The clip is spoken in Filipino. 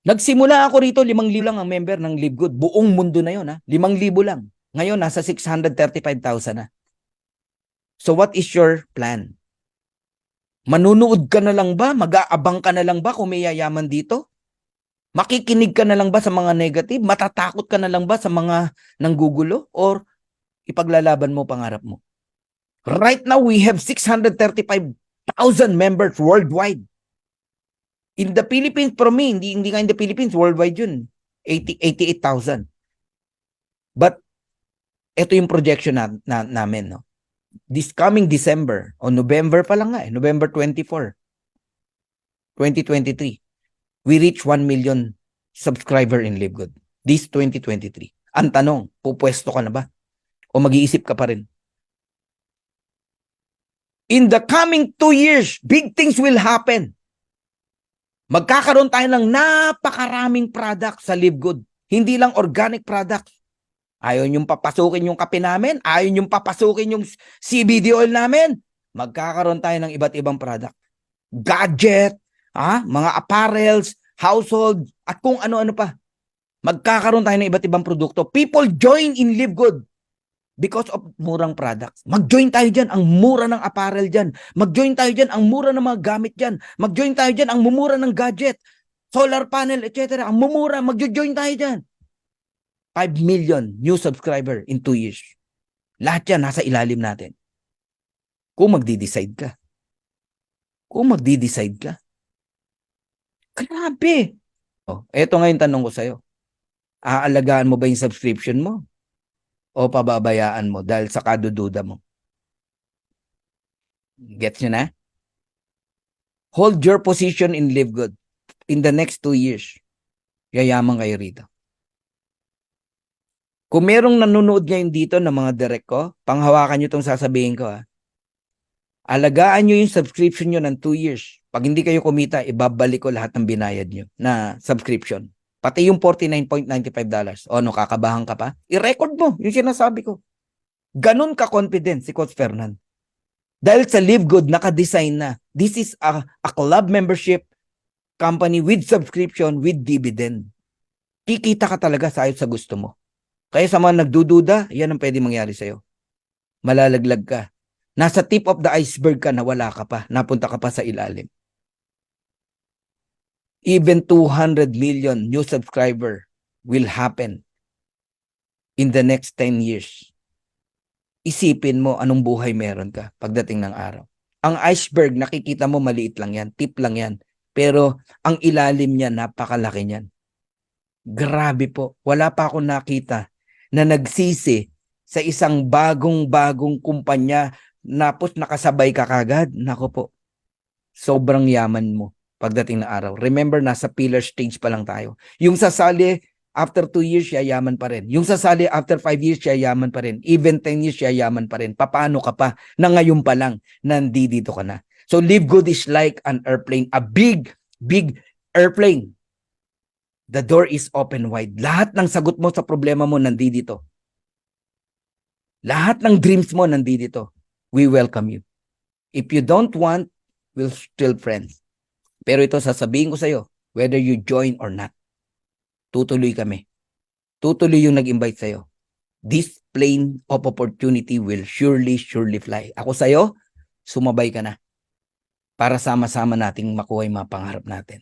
Nagsimula ako rito, 5,000 lang ang member ng Live Good. Buong mundo na yun, ha? 5,000 lang. Ngayon, nasa 635,000 na. So what is your plan? Manunood ka na lang ba? Mag-aabang ka na lang ba kung may yayaman dito? Makikinig ka na lang ba sa mga negative? Matatakot ka na lang ba sa mga nanggugulo? Or ipaglalaban mo pangarap mo? Right now, we have 635,000 members worldwide. In the Philippines, for me, hindi nga in the Philippines, worldwide yun. 88,000. But, ito yung projection namin, no? This coming December, o November pa lang nga, November 24, 2023, we reach 1 million subscriber in Live Good. This 2023. Ang tanong, pupwesto ka na ba? O mag-iisip ka pa rin? In the coming 2 years, big things will happen. Magkakaroon tayo ng napakaraming product sa Live Good. Hindi lang organic products. Ayaw niyong papasukin yung kape namin, ayaw niyong papasukin yung CBD oil namin. Magkakaroon tayo ng iba't ibang product. Gadget, mga apparels, household, at kung ano-ano pa. Magkakaroon tayo ng iba't ibang produkto. People join in Live Good because of murang products. Mag-join tayo dyan, ang mura ng apparel dyan. Mag-join tayo dyan, ang mura ng mga gamit dyan. Mag-join tayo dyan, ang mumura ng gadget, solar panel, etc. Ang mumura, mag-join tayo dyan. 5 million new subscriber in 2 years. Lahat yan nasa ilalim natin. Kung magdi-decide ka. Kung magdi-decide ka. Grabe. Eto nga yung tanong ko sa'yo. Aalagaan mo ba yung subscription mo? O pababayaan mo dahil sa kadududa mo? Gets nyo na? Hold your position in Live Good. In the next 2 years, yayaman kayo rito. Kung merong nanonood ngayon dito ng mga direct ko, panghawakan nyo itong sasabihin ko. Alagaan nyo yung subscription nyo ng 2 years. Pag hindi kayo kumita, ibabalik ko lahat ng binayad nyo na subscription. Pati yung $49.95. O ano, kakabahan ka pa? I-record mo yung sinasabi ko. Ganun ka-confident si Coach Fernan. Dahil sa Live Good, naka-design na. This is a club membership company with subscription with dividend. Kikita ka talaga sa ayos sa gusto mo. Kaya sa mga nagdududa, yan ang pwede mangyari sa'yo. Malalaglag ka. Nasa tip of the iceberg ka na wala ka pa. Napunta ka pa sa ilalim. Even 200 million new subscriber will happen in the next 10 years. Isipin mo anong buhay meron ka pagdating ng araw. Ang iceberg, nakikita mo maliit lang yan. Tip lang yan. Pero ang ilalim niya, napakalaki niyan. Grabe po. Wala pa akong nakita na nagsisi sa isang bagong kumpanya napos nakasabay ka kagad. Nako po, sobrang yaman mo pagdating na araw. Remember, nasa pillar stage pa lang tayo. Yung sasali, after 2 years, yayaman pa rin. Yung sasali, after 5 years, yayaman pa rin. Even 10 years, yayaman pa rin. Paano ka pa na ngayon pa lang nandito ka na? So, Live Good is like an airplane, a big airplane. The door is open wide. Lahat ng sagot mo sa problema mo nandito. Lahat ng dreams mo nandito. We welcome you. If you don't want, we'll still friends. Pero ito sasabihin ko sa'yo, whether you join or not, tutuloy kami. Tutuloy yung nag-invite sa'yo. This plane of opportunity will surely fly. Ako sa'yo, sumabay ka na para sama-sama nating makuha yung mga pangarap natin.